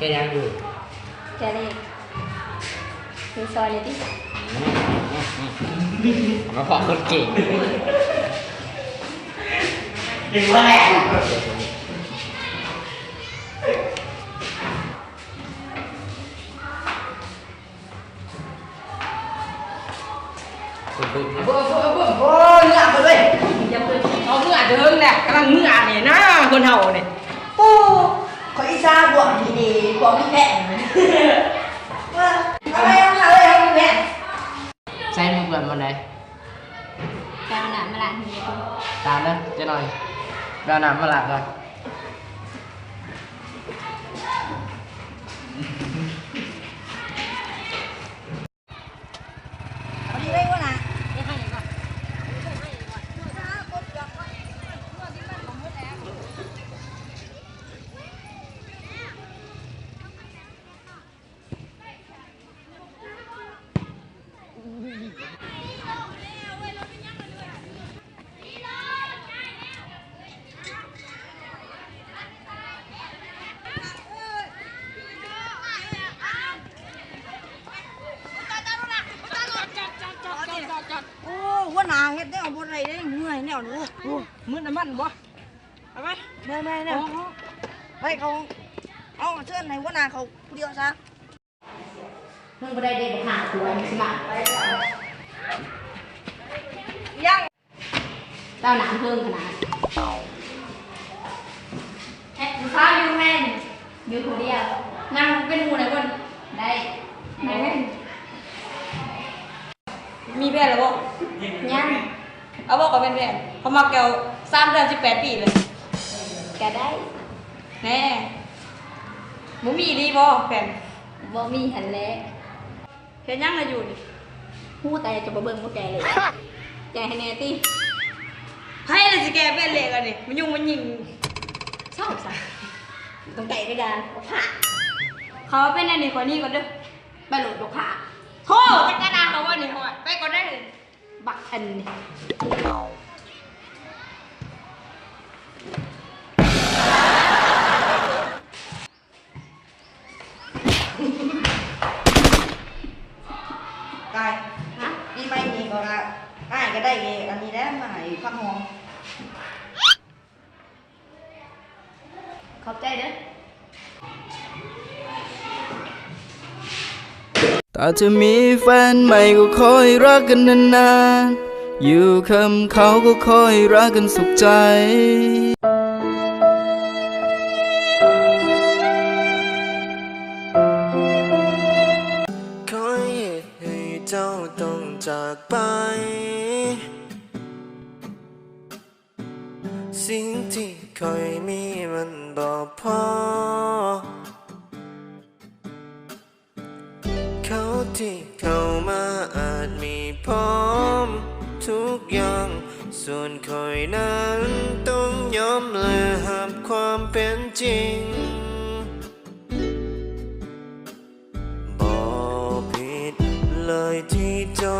แกยังอยู่แกเลยดูซอยเลยดิมาพอคนเก่งจริงว่าแหละโอ้ยเงาไปเลยอย่าไปเอาเงาเดินเนี่ยกำลังเงาเนี่ยนะคนเฮาเนี่ยโอ้ขออีซาบวกดีๆบวกไม่แข็งว่าอะไรเอาเลยเอาแม่ใช้มือแบบวันไหนแกเอาหนามมาล้างทีนี้คุณตามนะเจ๊หน่อยดาน้ำมาหลักก่อนเอาดีได้วะนะโอ้ว่านาเฮ็ดได้เอาบนไรได้เมื่อยแนวนู้มืดน้ำมันบ่เอาไหมไม่เนี่ยไปเขาเอาเชิญในว่านาเขาเดียวซะมึงไปได้เด็กหาตัวนี่สิมายังเต้าหนามเพิ่มขนาดแค่ดูข้าวยูแมนยูคนเดียวนั่งเป็นหมู่ไหนคนได้ไหนแม่มีแฟนหรือเปล่ายังเอาบอกกับแฟนเขามาเกี่ยว3 เดือน 18 ปีเลยแกได้แน่มึงมีดีบ่แฟนบ่มีหันแหละเห็นยังเลยอยู่ดิพูดแต่จะมาเบิ่งพวกแกเลยแกให้แน่ตี้ให้เลยสิแกเป็นเละกันนี่มันยุ่งมันยิงชอบสัต้องไก่ด้วยกันผ่าเขาเป็นอันนี้คนนี้ก่อนเด้อไปโหลดลูกค้าโธ่จะกระดาษเขาว่านี่หอดไปก่อนได้เลยบักอันนี่กายฮะนี่ไม่มีก็ละอ้ายก็ได้เองอันนี้ได้มาให้พักห้องขอบใจเด้อถ้าจะมีแฟนใหม่ก็คอยรักกันนานๆอยู่คำเขาก็คอยรักกันสุขใจคอยให้เจ้าต้องจากไปสิ่งที่คอยมีมันบ่พอเขาที่เข้ามาอาจมีพร้อมทุกอย่างส่วนคอยนั้นต้องยอมและหับความเป็นจริงบ่ผิดเลยที่เจ้า